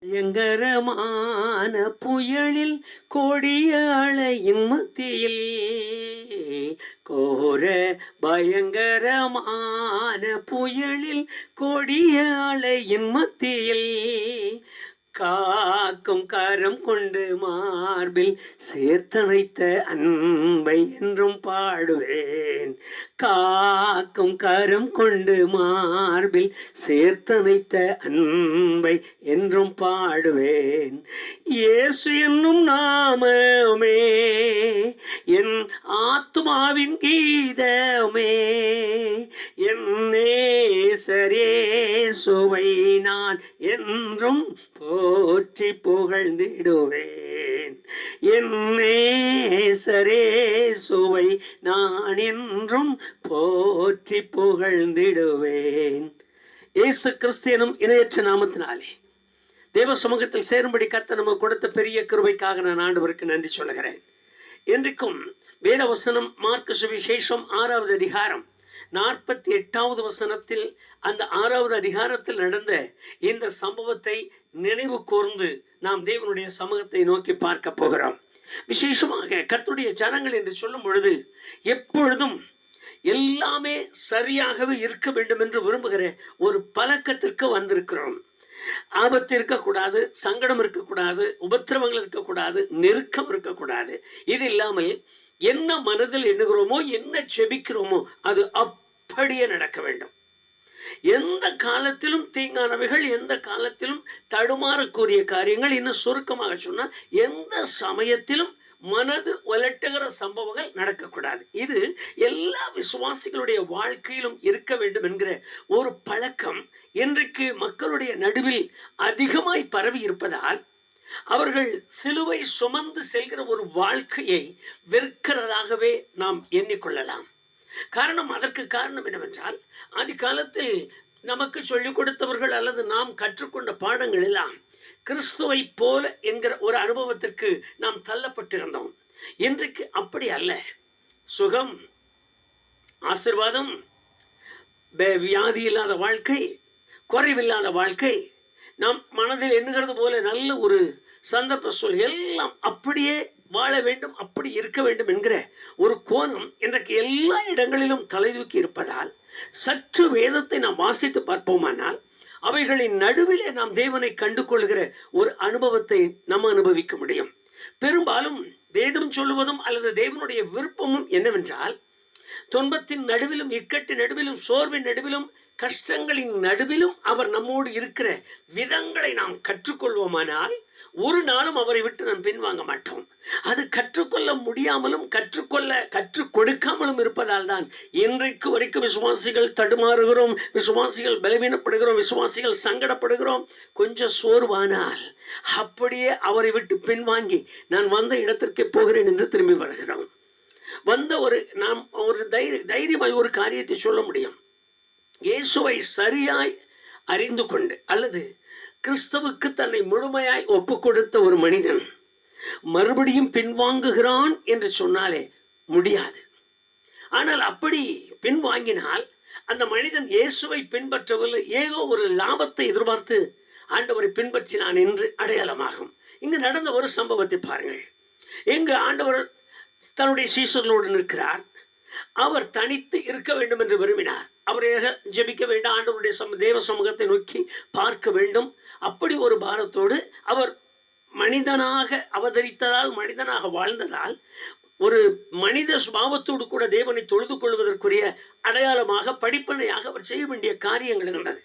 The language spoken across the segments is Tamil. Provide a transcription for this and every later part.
பயங்கரமான புயலில் கொடிய அலையின் மத்தியில் கோர பயங்கரமான புயலில் கொடிய அலையின் மத்தியில் காக்கும் கரம் கொண்டு மார்பில் சேர்த்தணைத்த அன்பை என்றும் பாடுவேன். காக்கும் கரம் கொண்டு மார்பில் சேர்த்தணைத்த அன்பை என்றும் பாடுவேன். இயேசு என்னும் நாமமே என் ஆத்துமாவின் கீதமே, என் நேசரேசுவை நான் என்றும் போற்றி புகழ்ந்திடுவேன். என் நேசரேசுவை நான் என்றும் போற்றி புகழ்ந்திடுவேன். இயேசு கிறிஸ்து எனும் இணையற்ற நாமத்தினாலே தேவ சமூகத்தில் சேரும்படி கர்த்தர் நமக்கு கொடுத்த பெரிய கிருபைக்காக நான் ஆண்டவருக்கு நன்றி சொல்லுகிறேன். இன்றைக்கும் வேத வசனம் மார்க்கு சுவிசேஷம் 6வது அதிகாரம் 48வது வசனத்தில், அந்த 6வது அதிகாரத்தில் நடந்த இந்த சம்பவத்தை நினைவு கூர்ந்து நாம் தேவனுடைய சமூகத்தை நோக்கி பார்க்க போகிறோம். விசேஷமாக கர்த்தருடைய ஜனங்கள் என்று சொல்லும் பொழுது எப்பொழுதும் எல்லாமே சரியாகவே இருக்க வேண்டும் என்று விரும்புகிற ஒரு பழக்கத்திற்கு வந்திருக்கிறோம். ஆபத்து இருக்கக்கூடாது, சங்கடம் இருக்கக்கூடாது, உபத்திரவங்கள் இருக்கக்கூடாது, நெருக்கம் இருக்கக்கூடாது. இது இல்லாமல் என்ன மனதில் எண்ணுகிறோமோ, என்ன செபிக்கிறோமோ அது அப்படியே நடக்க வேண்டும். எந்த காலத்திலும் தீங்கானவைகள், எந்த காலத்திலும் தடுமாறக்கூடிய காரியங்கள், இன்னும் சுருக்கமாக சொன்னால் எந்த சமயத்திலும் மனது உலட்டுகிற சம்பவங்கள் நடக்கக்கூடாது. இது எல்லா விசுவாசிகளுடைய வாழ்க்கையிலும் இருக்க வேண்டும் என்கிற ஒரு பழக்கம் இன்றைக்கு மக்களுடைய நடுவில் அதிகமாய் பரவி இருப்பதால் அவர்கள் சிலுவை சுமந்து செல்கிற ஒரு வாழ்க்கையை வெறுக்கிறதாகவே நாம் எண்ணிக்கொள்ளலாம். அதற்கு காரணம் என்னவென்றால், ஆதி காலத்தில் நமக்கு சொல்லிக் கொடுத்தவர்கள் அல்லது நாம் கற்றுக்கொண்ட பாடங்கள் எல்லாம் கிறிஸ்துவை போல என்கிற ஒரு அனுபவத்திற்கு நாம் தள்ளப்பட்டிருந்தோம். இன்றைக்கு அப்படி அல்ல. சுகம், ஆசீர்வாதம், வியாதி இல்லாத வாழ்க்கை, குறைவில்லாத வாழ்க்கை, நாம் மனதில் எண்ணுகிறது போல நல்ல ஒரு சந்தர்ப்ப சூழல் எல்லாம் அப்படியே வாழ வேண்டும், அப்படி இருக்க வேண்டும் என்கிற ஒரு கோணம் இன்றைக்கு எல்லா இடங்களிலும் தலைதூக்கி இருப்பதால் சற்று வேதத்தை நாம் வாசித்து பார்ப்போமானால் அவைகளின் நடுவிலே நாம் தேவனை கண்டு கொள்கிற ஒரு அனுபவத்தை நாம் அனுபவிக்க முடியும். பெரும்பாலும் வேதம் சொல்லுவதும் அல்லது தேவனுடைய விருப்பமும் என்னவென்றால், துன்பத்தின் நடுவிலும், இக்கட்டின் நடுவிலும், சோர்வின் நடுவிலும், கஷ்டங்களின் நடுவிலும் அவர் நம்மோடு இருக்கிற விதங்களை நாம் கற்றுக்கொள்வோமானால் ஒரு நாளும் அவரை விட்டு நாம் பின்வாங்க மாட்டோம். அது கற்றுக்கொள்ள முடியாமலும் கற்றுக் கொடுக்காமலும் இருப்பதால் தான் இன்றைக்கு வரைக்கும் விசுவாசிகள் தடுமாறுகிறோம், விசுவாசிகள் பலவீனப்படுகிறோம், விசுவாசிகள் சங்கடப்படுகிறோம். கொஞ்சம் சோர்வானால் அப்படியே அவரை விட்டு பின்வாங்கி நான் வந்த இடத்திற்கு போகிறேன் என்று திரும்பி வருகிறோம். நாம் ஒரு தைரியமாய் ஒரு காரியத்தை சொல்ல முடியும். இயேசுவை சரியாய் அறிந்து கொண்டு அல்லது கிறிஸ்துவுக்கு தன்னை முழுமையாய் ஒப்பு கொடுத்த ஒரு மனிதன் மறுபடியும் பின்வாங்குகிறான் என்று சொன்னாலே முடியாது. ஆனால் அப்படி பின்வாங்கினால் அந்த மனிதன் இயேசுவை பின்பற்றவில்லை, ஏதோ ஒரு லாபத்தை எதிர்பார்த்து ஆண்டவரை பின்பற்றினான் என்று அடையாளமாகும். இங்கு நடந்த ஒரு சம்பவத்தை பாருங்கள். எங்கு ஆண்டவர் தன்னுடைய சீஷர்களோடு நிற்கிறார். அவர் தனித்து இருக்க வேண்டும் என்று விரும்பினார். அவரையாக ஜெபிக்க வேண்டும், ஆண்டவருடைய தேவ சமூகத்தை நோக்கி பார்க்க வேண்டும். அப்படி ஒரு பாரத்தோடு அவர் மனிதனாக அவதரித்ததால், மனிதனாக வாழ்ந்ததால், ஒரு மனித சுபாவத்தோடு கூட தேவனை தொழுது கொள்வதற்குரிய அடையாளமாக, படிப்பனையாக அவர் செய்ய வேண்டிய காரியங்கள் இருந்தது.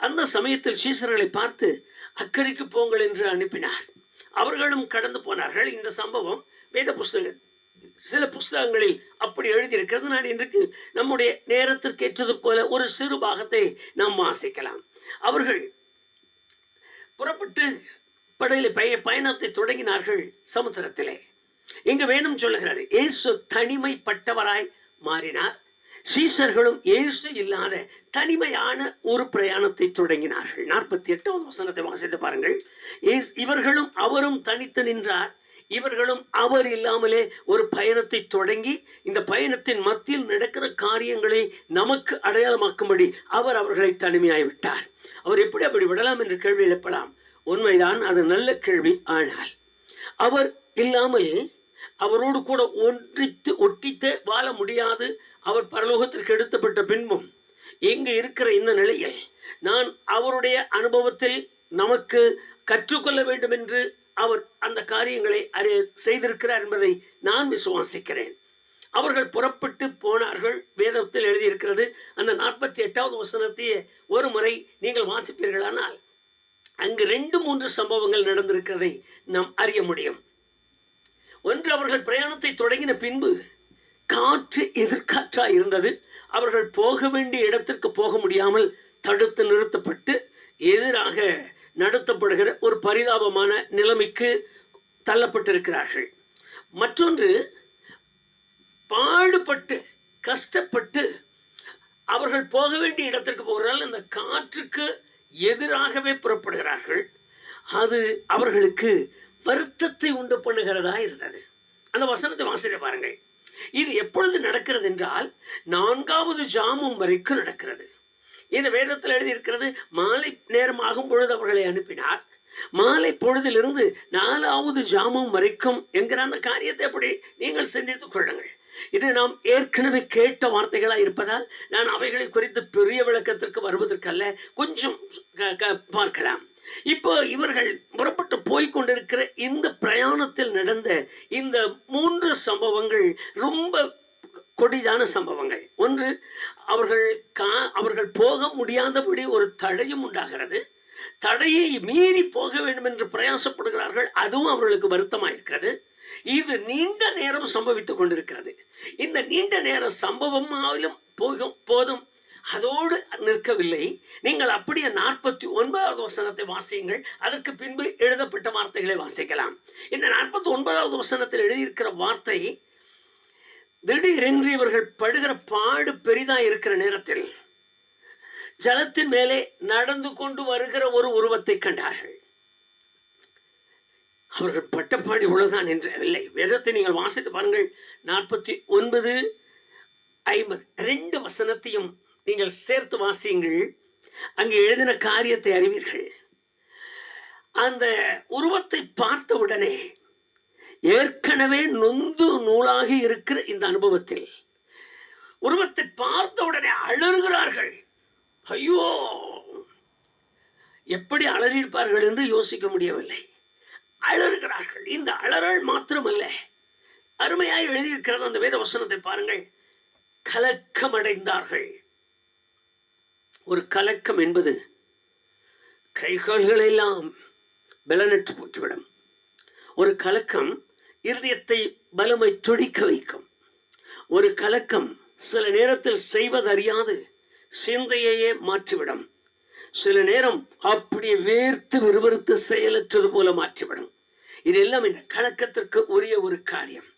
அந்த சமயத்தில் சீசர்களை பார்த்து அக்கறைக்கு போங்கள் என்று அனுப்பினார். அவர்களும் கடந்து போனார்கள். இந்த சம்பவம் வேத சில புஸ்தகங்களில் அப்படி எழுதியிருக்கிறது. நான் இன்றைக்கு நம்முடைய நேரத்திற்கு ஏற்றது போல ஒரு சிறு பாகத்தை நாம் வாசிக்கலாம். அவர்கள் புறப்பட்டு படகில் பயணத்தை தொடங்கினார்கள் சமுத்திரத்திலே. இங்கு வேணும் சொல்லுகிறார், இயேசு தனிமைப்பட்டவராய் மாறினார். சீஷர்களும் இயேசு இல்லாத தனிமையான ஒரு பிரயாணத்தை தொடங்கினார்கள். 48வது வசனத்தை வாசித்து பாருங்கள். இவர்களும் அவரும் தனித்து நின்றார். இவர்களும் அவர் இல்லாமலே ஒரு பயணத்தை தொடங்கி இந்த பயணத்தின் மத்தியில் நடக்கிற காரியங்களை நமக்கு அடையாளமாக்கும்படி அவர் அவர்களை தனிமையாய் விட்டார். அவர் எப்படி அப்படி விடலாம் என்று கேள்வி எழுப்பலாம். உண்மைதான், அது நல்ல கேள்வி. ஆனால் அவர் இல்லாமல் அவரோடு கூட ஒட்டித்து வாழ முடியாது. அவர் பரலோகத்திற்கு எடுத்தப்பட்ட பின்பும் இங்கு இருக்கிற இந்த நிலையில் நான் அவருடைய அனுபவத்தில் நமக்கு கற்றுக்கொள்ள வேண்டும் என்று அவர் அந்த காரியங்களை செய்திருக்கிறார் என்பதை நான் விசுவாசிக்கிறேன். அவர்கள் புறப்பட்டு போனார்கள். வேதத்தில் எழுதியிருக்கிறது. அந்த 48வது வசனத்தையே ஒரு முறை நீங்கள் வாசிப்பீர்களானால் அங்கு 2-3 சம்பவங்கள் நடந்திருக்கிறதை நாம் அறிய முடியும். ஒன்று, அவர்கள் பிரயாணத்தை தொடங்கின பின்பு காற்று எதிர்காற்றாய் இருந்தது. அவர்கள் போக வேண்டிய இடத்திற்கு போக முடியாமல் தடுத்து நிறுத்தப்பட்டு எதிராக நடத்தப்படுகிற ஒரு பரிதாபமான நிலைமைக்கு தள்ளப்பட்டிருக்கிறார்கள். மற்றொன்று, பாடுபட்டு கஷ்டப்பட்டு அவர்கள் போக வேண்டிய இடத்திற்கு போகிறார்கள். அந்த காற்றுக்கு எதிராகவே புறப்படுகிறார்கள். அது அவர்களுக்கு வருத்தத்தை உண்டு பண்ணுகிறதா இருந்தது. அந்த வசனத்தை வாசித்து பாருங்கள். இது எப்பொழுது நடக்கிறது என்றால் 4வது ஜாமம் வரைக்கும் நடக்கிறது. இந்த வேதத்தில் எழுதியிருக்கிறது, மாலை நேரம் ஆகும் பொழுது அவர்களை அனுப்பினார். மாலை பொழுதிலிருந்து 4வது ஜாமம் வரைக்கும் என்கிற அந்த காரியத்தை அப்படி நீங்கள் சிந்தித்துக் கொள்ளுங்கள். இது நாம் ஏற்கனவே கேட்ட வார்த்தைகளாக இருப்பதால் நான் அவைகளை குறித்து பெரிய விளக்கத்திற்கு வருவதற்கல்ல, கொஞ்சம் பார்க்கலாம். இப்போ இவர்கள் புறப்பட்டு போய்கொண்டிருக்கிற இந்த பிரயாணத்தில் நடந்த இந்த 3 சம்பவங்கள் ரொம்ப கொடிதான சம்பவங்கள். ஒன்று, அவர்கள் போக முடியாதபடி ஒரு தடையும் உண்டாகிறது. தடையை மீறி போக வேண்டும் என்று பிரயாசப்படுகிறார்கள். அதுவும் அவர்களுக்கு வருத்தமாயிருக்கிறது. இது நீண்ட நேரம் சம்பவித்துக் கொண்டிருக்கிறது. இந்த நீண்ட நேர சம்பவமாலும் போதும் அதோடு நிற்கவில்லை. நீங்கள் அப்படியே 49வது வசனத்தை வாசியுங்கள். அதற்கு பின்பு எழுதப்பட்ட வார்த்தைகளை வாசிக்கலாம். இந்த 49வது வசனத்தில் எழுதியிருக்கிற வார்த்தை, திடீரென்று இவர்கள் படுகிற பாடு பெரிதாக இருக்கிற நேரத்தில் ஜலத்தின் மேலே நடந்து கொண்டு வருகிற ஒரு உருவத்தை கண்டார்கள். அவர்கள் பட்டப்பாடி உள்ளதான் என்றவில்லை. வேதத்தை நீங்கள் வாசித்து பாருங்கள். 49:50 2 வசனத்தையும் நீங்கள் சேர்த்து வாசியுங்கள். அங்கு எழுதின காரியத்தை அறிவீர்கள். அந்த உருவத்தை பார்த்தவுடனே ஏற்கனவே நொந்து நூலாகி இருக்கிற இந்த அனுபவத்தில் உருவத்தை பார்த்தவுடனே அலறுகிறார்கள். ஐயோ, எப்படி அலறியிருப்பார்கள் என்று யோசிக்க முடியவில்லை. அலறுகிறார்கள். இந்த அலறல் மாத்திரமல்ல, அருமையாய் எழுதியிருக்கிறது அந்த வேத வசனத்தை பாருங்கள். கலக்கமடைந்தார்கள். ஒரு கலக்கம் என்பது கைகால்களெல்லாம் பலனற்று போக்கிவிடும். ஒரு கலக்கம் இருதயத்தை பலமை துடிக்க வைக்கும். ஒரு கலக்கம் சில நேரத்தில் செய்வதறியாது சிந்தையையே மாற்றிவிடும். சில நேரம் அப்படியே வேர்த்து விறுவிறுத்து செயலற்றது போல மாற்றிவிடும். இதெல்லாம் இந்த கலக்கத்திற்கு உரிய ஒரு காரியம்.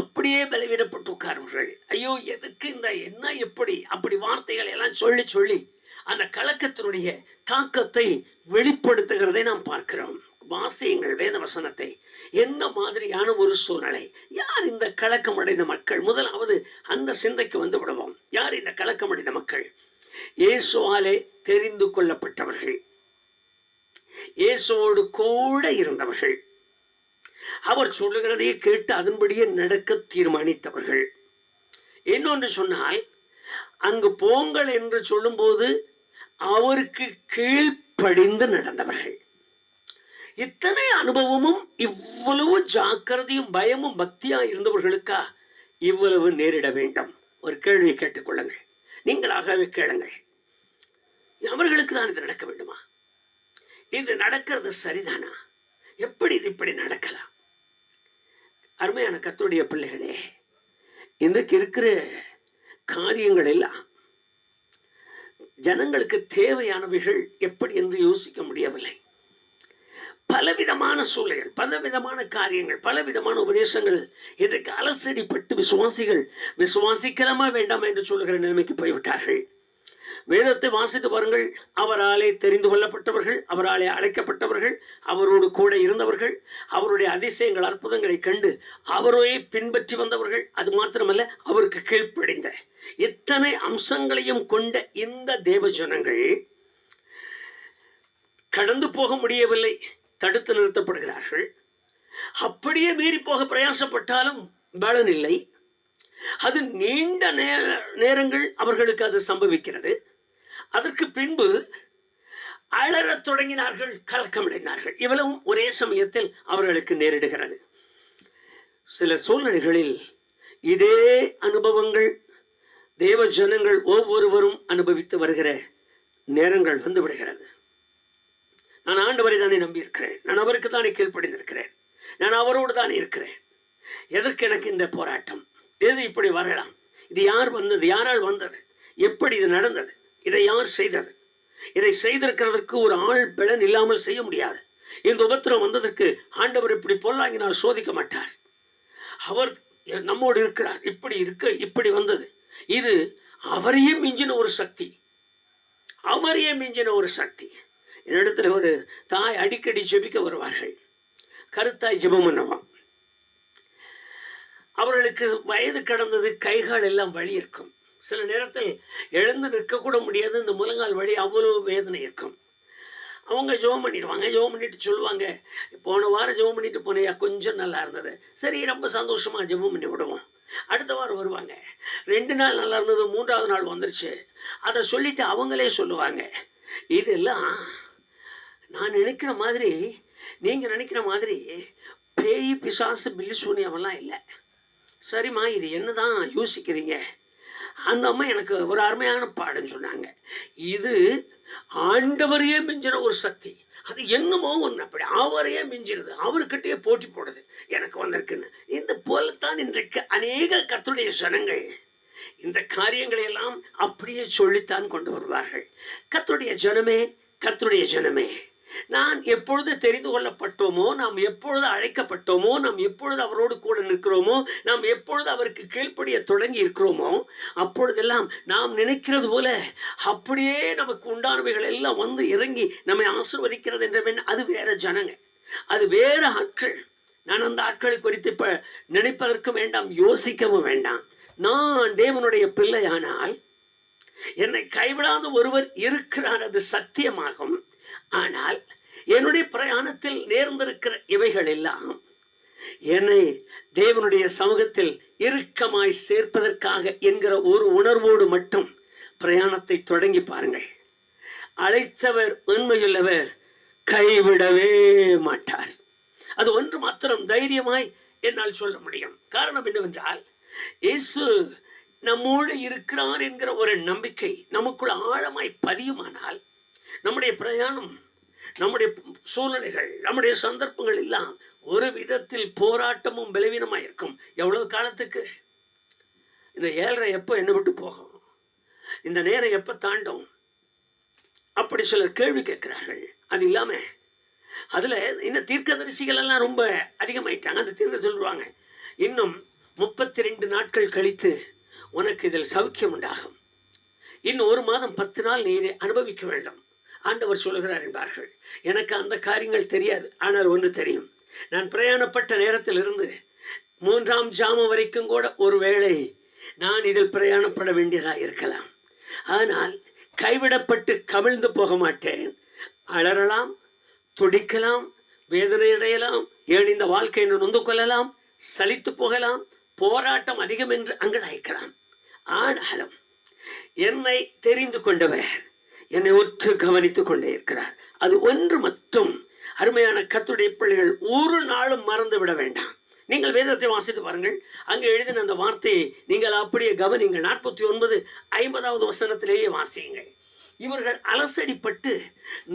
அப்படியே பலவீனப்பட்டு உட்கார்வர்கள். ஐயோ, எதுக்கு இந்த என்ன எப்படி அப்படி வார்த்தைகள் எல்லாம் சொல்லி சொல்லி அந்த கலக்கத்தினுடைய தாக்கத்தை வெளிப்படுத்துகிறதை நாம் பார்க்கிறோம். வாசியுங்கள் வேத வசனத்தை. என்ன மாதிரியான ஒரு சூழ்நிலை. யார் இந்த கலக்கம் அடைந்த மக்கள்? முதலாவது அந்த சிந்தைக்கு வந்து விடுவோம். யார் இந்த கலக்கம் அடைந்த மக்கள்? இயேசுவாலே தெரிந்து கொள்ளப்பட்டவர்கள், இயேசுவோடு கூட இருந்தவர்கள், அவர் சொல்லுகிறதையே கேட்டு அதன்படியே நடக்க தீர்மானித்தவர்கள். இன்னொன்று சொன்னால், அங்கு போங்கள் என்று சொல்லும்போது அவருக்கு கீழ்ப்படிந்து நடந்தவர்கள். இத்தனை அனுபவமும் இவ்வளவு ஜாக்கிரதையும் பயமும் பக்தியா இருந்தவர்களுக்கா இவ்வளவு நேரிட வேண்டும்? ஒரு கேள்வியை கேட்டுக்கொள்ளுங்கள். நீங்களாகவே கேளுங்கள். அவர்களுக்கு தான் இது நடக்க வேண்டுமா? இது நடக்கிறது சரிதானா? எப்படி இது இப்படி நடக்கலாம்? அருமையான கர்த்தருடைய பிள்ளைகளே, இன்றைக்கு இருக்கிற காரியங்கள் எல்லாம் ஜனங்களுக்கு தேவையானவைகள் எப்படி என்று யோசிக்க முடியவில்லை. பலவிதமான சூழல்கள், பலவிதமான காரியங்கள், பலவிதமான உபதேசங்கள் இன்றைக்கு அலசடிப்பட்டு விசுவாசிகள் விசுவாசிக்கலாமா வேண்டாமா என்று சொல்லுகிற நிலைமைக்கு போய்விட்டார்கள். வேதத்தை வாசித்து பாருங்கள். அவராலே தெரிந்து கொள்ளப்பட்டவர்கள், அவராலே அழைக்கப்பட்டவர்கள், அவரோடு கூட இருந்தவர்கள், அவருடைய அதிசயங்கள் அற்புதங்களை கண்டு அவரையே பின்பற்றி வந்தவர்கள். அது மாத்திரமல்ல, அவருக்கு கீழ்ப்படிந்த இத்தனை அம்சங்களையும் கொண்ட இந்த தேவஜனங்கள் கடந்து போக முடியவில்லை, தடுத்து நிறுத்தப்படுகிறார்கள். அப்படியே மீறி போக பிரயாசப்பட்டாலும் பலன் இல்லை. அது நீண்ட நேரங்கள் அவர்களுக்கு அது சம்பவிக்கிறது. அதற்கு பின்பு அலறத் தொடங்கினார்கள், கலக்கமடைந்தார்கள். இவ்வளவும் ஒரே சமயத்தில் அவர்களுக்கு நேரிடுகிறது. சில சூழ்நிலைகளில் இதே அனுபவங்கள் தேவ ஜனங்கள் ஒவ்வொருவரும் அனுபவித்து வருகிற நேரங்கள் வந்து விடுகிறது. நான் ஆண்டவரை தானே நம்பியிருக்கிறேன், நான் அவருக்கு தானே கீழ்ப்படிந்திருக்கிறேன், நான் அவரோடு தானே இருக்கிறேன். எதற்கு எனக்கு இந்த போராட்டம்? எது இப்படி வரலாம்? இது யார் வந்தது? யாரால் வந்தது? எப்படி இது நடந்தது? இதை யார் செய்தது? இதை செய்திருக்கிறதற்கு ஒரு ஆள் பலன் இல்லாமல் செய்ய முடியாது. இந்த உபத்திரம் வந்ததற்கு ஆண்டவர் இப்படி பொல்லாங்கினால் சோதிக்க மாட்டார். அவர் நம்மோடு இருக்கிறார். இப்படி வந்தது. இது அவரையே மிஞ்சின ஒரு சக்தி, அவரையே மிஞ்சின ஒரு சக்தி. என்னிடத்துல ஒரு தாய் அடிக்கடி ஜெபிக்க வருவார்கள். கருத்தாய் ஜெபம் பண்ணுவான். அவர்களுக்கு வயது கடந்தது, கைகால் எல்லாம் வலி இருக்கும். சில நேரத்தில் எழுந்து நிற்கக்கூட முடியாது. இந்த முழங்கால் வலி அவ்வளவு வேதனை இருக்கும். அவங்க ஜெபம் பண்ணிடுவாங்க. ஜெபம் பண்ணிட்டு சொல்லுவாங்க, போன வாரம் ஜெபம் பண்ணிட்டு போனையா, கொஞ்சம் நல்லா இருந்தது. சரி, ரொம்ப சந்தோஷமாக ஜெபம் பண்ணி விடுவோம். அடுத்த வாரம் வருவாங்க. 2 நாள் நல்லா இருந்தது, 3ஆவது நாள் வந்துருச்சு. அதை சொல்லிட்டு அவங்களே சொல்லுவாங்க, இதெல்லாம் நான் நினைக்கிற மாதிரி, நீங்கள் நினைக்கிற மாதிரி பேய் பிசாசு பில்லி சூனியமெல்லாம் இல்லை. சரிம்மா, இது என்ன தான் யோசிக்கிறீங்க? அந்த அம்மா எனக்கு ஒரு அருமையான பாடம் சொன்னாங்க. இது ஆண்டவரையே மிஞ்சின ஒரு சக்தி. அது என்னமோ ஒன்று அப்படி அவரையே மிஞ்சினது, அவர்கிட்டயே போட்டி போடுது, எனக்கு வந்திருக்குன்னு. இந்த போலத்தான் இன்றைக்கு அநேக கர்த்தருடைய ஜனங்கள் இந்த காரியங்களை எல்லாம் அப்படியே சொல்லித்தான் கொண்டு வருவார்கள். கர்த்தருடைய ஜனமே, கர்த்தருடைய ஜனமே, நான் எப்பொழுது தெரிந்து கொள்ளப்பட்டோமோ, நாம் எப்பொழுது அழைக்கப்பட்டோமோ, நாம் எப்பொழுது அவரோடு கூட நிற்கிறோமோ, நாம் எப்பொழுது அவருக்கு கீழ்ப்படிய தொடங்கி இருக்கிறோமோ, அப்பொழுதெல்லாம் நாம் நினைக்கிறது போல அப்படியே நமக்கு உண்டானவைகள் எல்லாம் வந்து இறங்கி நம்மை ஆசீர்வதிக்கிறது என்ற அது வேற ஜனங்க, அது வேற ஆட்கள். நான் அந்த ஆட்களை குறித்து இப்போ நினைப்பதற்கும் வேண்டாம், யோசிக்கவும் வேண்டாம். நான் தேவனுடைய பிள்ளையானால் என்னை கைவிடாத ஒருவர் இருக்கிறார், அது சத்தியமாகும். ஆனால் என்னுடைய பிரயாணத்தில் நேர்ந்திருக்கிற இவைகள் எல்லாம் என்னை தேவனுடைய சமூகத்தில் இறுக்கமாய் சேர்ப்பதற்காக என்கிற ஒரு உணர்வோடு மட்டும் பிரயாணத்தை தொடங்கி பாருங்கள். அழைத்தவர் உண்மையுள்ளவர், கைவிடவே மாட்டார். அது ஒன்று மாத்திரம் தைரியமாய் என்னால் சொல்ல முடியும். காரணம் என்னவென்றால், இயேசு நம்மோடு இருக்கிறார் என்கிற ஒரு நம்பிக்கை நமக்குள் ஆழமாய் பதியுமானால், நம்முடைய பிரயாணம், நம்முடைய சூழ்நிலைகள், நம்முடைய சந்தர்ப்பங்கள் எல்லாம் ஒரு விதத்தில் போராட்டமும் பலவீனமாக இருக்கும். எவ்வளவு காலத்துக்கு? இந்த 7:30 எப்போ என்னை விட்டு போகும்? இந்த நேரம் எப்போ தாண்டும்? அப்படி சிலர் கேள்வி கேட்கிறார்கள். அது இல்லாமல் அதில் இன்னும் தீர்க்கதரிசிகள் எல்லாம் ரொம்ப அதிகமாயிட்டாங்க. அந்த தீர்க்க சொல்லுவாங்க, இன்னும் 32 நாட்கள் கழித்து உனக்கு இதில் சௌக்கியம் உண்டாகும், இன்னும் 1 மாதம் 10 நாள் நீரை அனுபவிக்க வேண்டும் ஆண்டவர் சொல்லுகிறார் என்பார்கள். எனக்கு அந்த காரியங்கள் தெரியாது. ஆனால் ஒன்று தெரியும், நான் பிரயாணப்பட்ட நேரத்தில் இருந்து 3ஆம் ஜாமம் வரைக்கும் கூட ஒருவேளை நான் இதில் பிரயாணப்பட வேண்டியதாக இருக்கலாம். ஆனால் கைவிடப்பட்டு கவிழ்ந்து போக மாட்டேன். அலறலாம், துடிக்கலாம், வேதனை அடையலாம், ஏன் இந்த வாழ்க்கையை நொந்து கொள்ளலாம், சலித்து போகலாம், போராட்டம் அதிகம் என்று அங்கலாய்க்கலாம். ஆனாலும் என்னை தெரிந்து கொண்டவர் என்னை உற்று கவனித்துக் கொண்டே இருக்கிறார். அது ஒன்று மட்டும் அருமையான கர்த்தருடைய பிள்ளைகள் ஒரு நாளும் மறந்து விட வேண்டாம். நீங்கள் வேதத்தை வாசித்து பாருங்கள். அங்கே எழுதின அந்த வார்த்தையை நீங்கள் அப்படியே கவனிங்கள். 49:50 வசனத்திலேயே வாசியுங்கள். இவர்கள் அலசடிப்பட்டு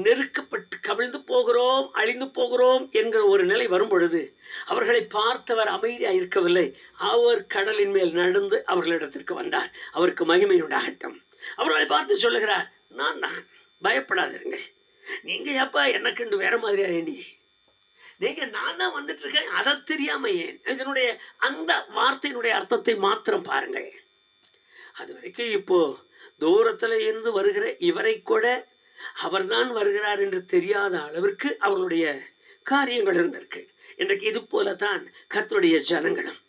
நெருக்கப்பட்டு கவிழ்ந்து போகிறோம், அழிந்து போகிறோம் என்கிற ஒரு நிலை வரும் பொழுது அவர்களை பார்த்தவர் அமைதியாக இருக்கவில்லை. அவர் கடலின் மேல் நடந்து அவர்களிடத்திற்கு வந்தார். அவருக்கு மகிமை உண்டாகட்டும். அவர்களை பார்த்து சொல்லுகிறார், நான் தான், பயப்படாதிருங்க. நீங்கள் எப்பா எனக்குண்டு வேற மாதிரியா ஏண்டி? நீங்கள் நான் தான் வந்துட்டு இருக்கேன், அதை தெரியாம ஏன்? இதனுடைய அந்த வார்த்தையினுடைய அர்த்தத்தை மாத்திரம் பாருங்கள். அது வரைக்கும் இப்போ தூரத்தில் இருந்து வருகிற இவரை கூட அவர்தான் வருகிறார் என்று தெரியாத அளவிற்கு அவர்களுடைய காரியங்கள் இருந்திருக்கு. இன்றைக்கு இது போலதான் கர்த்தருடைய ஜனங்களும்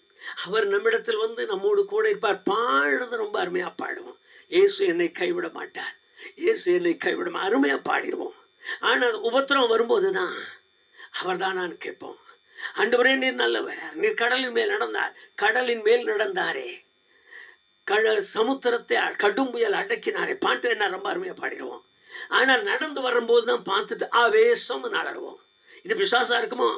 அவர் நம்மிடத்தில் வந்து நம்மோடு கூட இருப்பார். பாடுறது ரொம்ப அருமையாக பாடுவோம். இயேசு என்னை கைவிட மாட்டார், இயேசு என்னை கைவிட, அருமையாக பாடிடுவோம். ஆனால் உபத்திரம் வரும்போதுதான் அவர் தான் நான் கேட்போம். ஆண்டவரே நீர் நல்லவர், நீர் கடலின் மேல் நடந்தார், கடலின் மேல் நடந்தாரே, சமுத்திரத்தை கடும் புயல் அடக்கினாரே. பாட்டு என்ன ரொம்ப அருமையாக பாடிடுவோம். ஆனால் நடந்து வரும்போது தான் பார்த்துட்டு ஆவேசம் அலறுவோம். இது பிசாசா இருக்குமோ,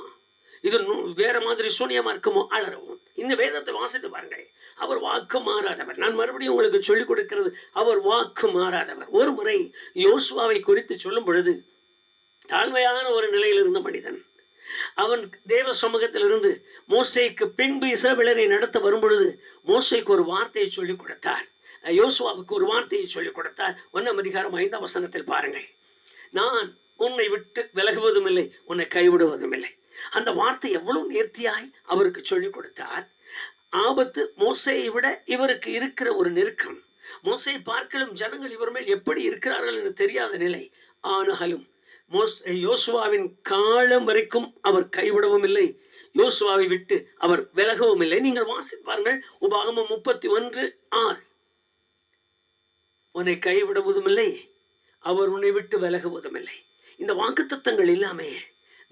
இது வேற மாதிரி சூனியமா இருக்குமோ, அலறுவோம். இந்த வேதத்தை வாசித்து பாருங்க. அவர் வாக்கு மாறாதவர். நான் மறுபடியும் உங்களுக்கு சொல்லிக் கொடுக்கிறது, அவர் வாக்கு மாறாதவர். ஒரு முறை யோசுவாவை குறித்து சொல்லும் பொழுது, தாழ்மையான ஒரு நிலையில் இருந்த மனிதன் அவன் தேவ சமூகத்திலிருந்து மோசேக்கு பின்பு இஸ்ரவேலரை நடத்த வரும் பொழுது மோசேக்கு ஒரு வார்த்தையை சொல்லிக் கொடுத்தார், யோசுவாவுக்கு ஒரு வார்த்தையை சொல்லிக் கொடுத்தார். 1:5 பாருங்கள். நான் உன்னை விட்டு விலகுவதும் இல்லை, உன்னை கைவிடுவதும் இல்லை. அந்த வார்த்தை எவ்வளவு நேர்த்தியாய் அவருக்கு சொல்லிக் கொடுத்தார். ஆபத்து மோசேயை விட இவருக்கு இருக்கிற ஒரு நெருக்கம், மோசேயை பார்க்கலும் ஜனங்கள் இவர் மேல் எப்படி இருக்கிறார்கள் என்று தெரியாத நிலை. ஆனாலும் யோசுவாவின் காலம் வரைக்கும் அவர் கைவிடவும் இல்லை, யோசுவாவை விட்டு அவர் விலகவும் இல்லை. நீங்கள் வாசித்து பாருங்கள். உபாகமம் 31:6. உன்னை கைவிடுவதும் இல்லை, அவர் உன்னை விட்டு விலகுவதும் இல்லை. இந்த வாக்குத்தத்தங்கள் எல்லாமே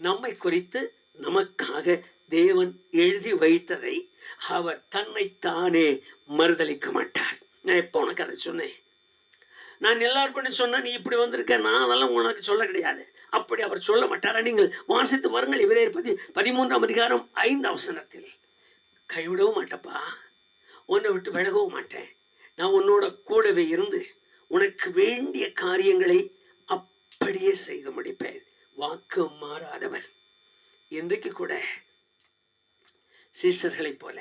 நம்மை குறித்து நமக்காக தேவன் எழுதி வைத்ததை அவர் தன்னைத்தானே மறுதளிக்க மாட்டார். நான் எப்போ உனக்கு அதை சொன்னேன்? நான் எல்லாரும் பண்ணி சொன்னேன், நீ இப்படி வந்திருக்க, நான் அதெல்லாம் உனக்கு சொல்ல கிடையாது. அப்படி அவர் சொல்ல மாட்டாரா? நீங்கள் வாசித்து வருங்கள். இவரேர் 13:5 கைவிடவும் மாட்டப்பா, உன்னை விட்டு விலகவும் மாட்டேன், நான் உன்னோட கூடவே இருந்து உனக்கு வேண்டிய காரியங்களை அப்படியே செய்து முடிப்பேன். வாக்கு மாறாதவர். இன்றைக்கு கூட சீஷர்களைப் போல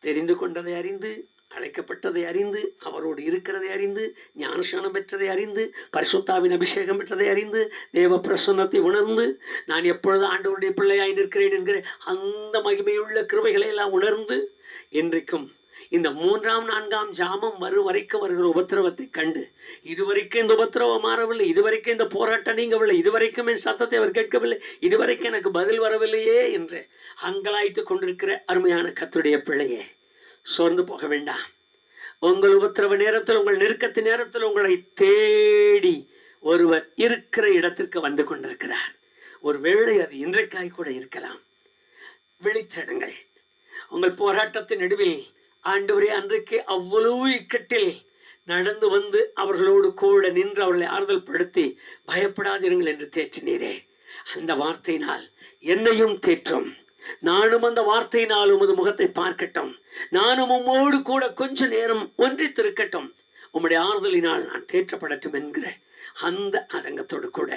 தெரிந்து கொண்டதை அறிந்து, அழைக்கப்பட்டதை அறிந்து, அவரோடு இருக்கிறதை அறிந்து, ஞானஸ்நானம் பெற்றதை அறிந்து, பரிசுத்தாவின் அபிஷேகம் பெற்றதை அறிந்து, தேவ பிரசன்னத்தை உணர்ந்து, நான் எப்பொழுது ஆண்டவருடைய பிள்ளையாய் நிற்கிறேன் என்கிற அந்த மகிமையுள்ள கிருபைகளை எல்லாம் உணர்ந்து, இன்றைக்கும் இந்த 3ஆம் 4ஆம் ஜாமம் வரைக்கும் வருகிற உபத்திரவத்தை கண்டு, இதுவரைக்கும் இந்த உபத்திரவம் மாறவில்லை, இதுவரைக்கும் இந்த போராட்டம் நீங்கவில்லை, இதுவரைக்கும் என் சத்தத்தை அவர் கேட்கவில்லை, இதுவரைக்கும் எனக்கு பதில் வரவில்லையே என்று அங்கலாய்த்து கொண்டிருக்கிற அருமையான கர்த்தருடைய பிள்ளையே, சோர்ந்து போக வேண்டாம். உங்கள் உபத்திரவ நேரத்தில், உங்கள் நெருக்கத்தின் நேரத்தில் உங்களை தேடி ஒருவர் இருக்கிற இடத்திற்கு வந்து கொண்டிருக்கிறார். ஒரு வேளை அது இன்றைக்காய் கூட இருக்கலாம். விழித்திடுங்கள். உங்கள் போராட்டத்தின் நடுவில் ஆண்டவரே அன்றைக்கு அவ்வளவு இக்கட்டில் நடந்து வந்து அவர்களோடு கூட நின்று அவர்களை ஆறுதல் படுத்தி பயப்படாதீர்கள் என்று தேற்றினீரே, அந்த வார்த்தையினால் என்னையும் தேற்றும். நானும் அந்த வார்த்தையினால் உமது முகத்தை பார்க்கட்டும், நானும் உம்மோடு கூட கொஞ்ச நேரம் ஒன்றித்திருக்கட்டும், உம்முடைய ஆறுதலினால் நான் தேற்றப்படட்டும் என்கிற அந்த அதங்கத்தோடு கூட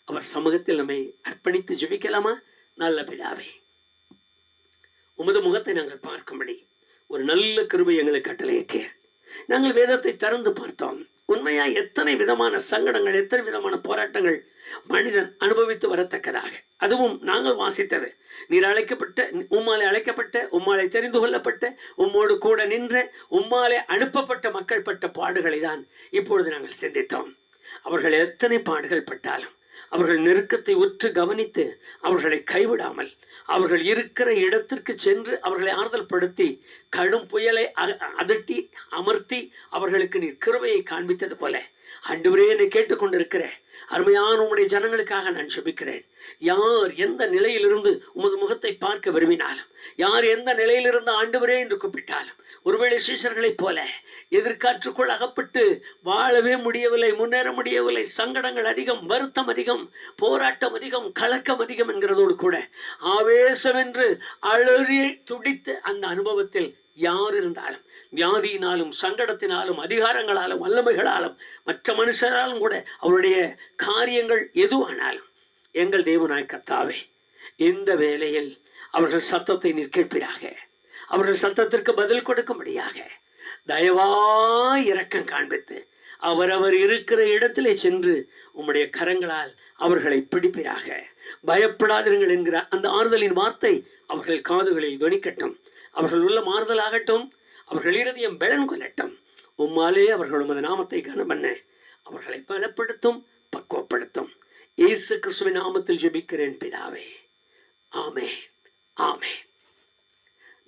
அவர் சமூகத்தில் நம்மை அர்ப்பணித்து ஜெபிக்கலாமா? நல்ல பிதாவே, உமது முகத்தை நாங்கள் பார்க்கும்படி ஒரு நல்ல கிருபை எங்களுக்கு கட்டளையிட்டீர். நாங்கள் வேதத்தை திறந்து பார்த்தோம். உண்மையா எத்தனை விதமான சங்கடங்கள், எத்தனை விதமான போராட்டங்கள் மனிதன் அனுபவித்து வரத்தக்கதாக, அதுவும் நாங்கள் வாசித்தது, நீர் அழைக்கப்பட்ட, உம்மாலே அழைக்கப்பட்ட, உம்மாலே தெரிந்து கொள்ளப்பட்ட, உம்மோடு கூட நின்ற, உம்மாலே அனுப்பப்பட்ட மக்கள் பட்ட பாடுகளை தான் இப்பொழுது நாங்கள் சிந்தித்தோம். அவர்கள் எத்தனை பாடுகள் பட்டாலும் அவர்கள் நெருக்கத்தை உற்று கவனித்து அவர்களை கைவிடாமல் அவர்கள் இருக்கிற இடத்திற்கு சென்று அவர்களை ஆறுதல் படுத்தி கடும் புயலை அதட்டி அமர்த்தி அவர்களுக்கு நீர் கிருபையை காண்பித்தது போல, ஆண்டவரே என்னை கேட்டுக்கொண்டிருக்கிற அருமையான உம்முடைய ஜனங்களுக்காக நான் ஜெபிக்கிறேன். யார் எந்த நிலையிலிருந்து உமது முகத்தை பார்க்க விரும்பினாலும், யார் எந்த நிலையிலிருந்து ஆண்டவரே என்று கூப்பிட்டாலும், ஒருவேளை சீஷர்களைப் போல எதிர்காற்றுக்குள் அகப்பட்டு வாழவே முடியவில்லை, முன்னேற முடியவில்லை, சங்கடங்கள் அதிகம், வருத்தம் அதிகம், போராட்டம் அதிகம், கலக்கம் அதிகம் என்கிறதோடு கூட ஆவேசம் என்று அலறி துடித்த அந்த அனுபவத்தில் யார் இருந்தாலும், வியாதியினாலும் சங்கடத்தினாலும் அதிகாரங்களாலும் வல்லமைகளாலும் மற்ற மனுஷராலும் கூட அவருடைய காரியங்கள் எதுவானாலும், எங்கள் தேவனாய் கர்த்தாவே, இந்த வேளையில் அவர்கள் சத்தத்தை நீர் கேட்பீராக. அவர்கள் சத்தத்திற்கு பதில் கொடுக்கும்படியாக தயவாய் இரக்கம் காண்பித்து அவரவர் இருக்கிற இடத்திலே சென்று உம்முடைய கரங்களால் அவர்களை பிடிப்பீராக. பயப்படாதீர்கள் என்கிற அந்த ஆறுதலின் வார்த்தை அவர்கள் காதுகளில் தொனிக்கட்டும். அவர்கள் உள்ள மாறுதலாகட்டும். அவர்கள் இருதயம் பலன் கொள்ளட்டும். உம்மாலே அவர்கள் உமது நாமத்தை கனம் பண்ண அவர்களை பலப்படுத்தும், பக்குவப்படுத்தும். இயேசு கிறிஸ்துவின் நாமத்தில் ஜெபிக்கிறேன் பிதாவே, ஆமென், ஆமென்.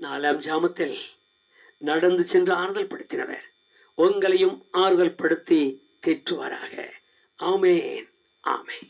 4ஆம் ஜாமத்தில் நடந்து சென்று ஆறுதல் படுத்தினவர் உங்களையும் ஆறுதல் படுத்தி தேற்றுவாராக. ஆமென், ஆமென்.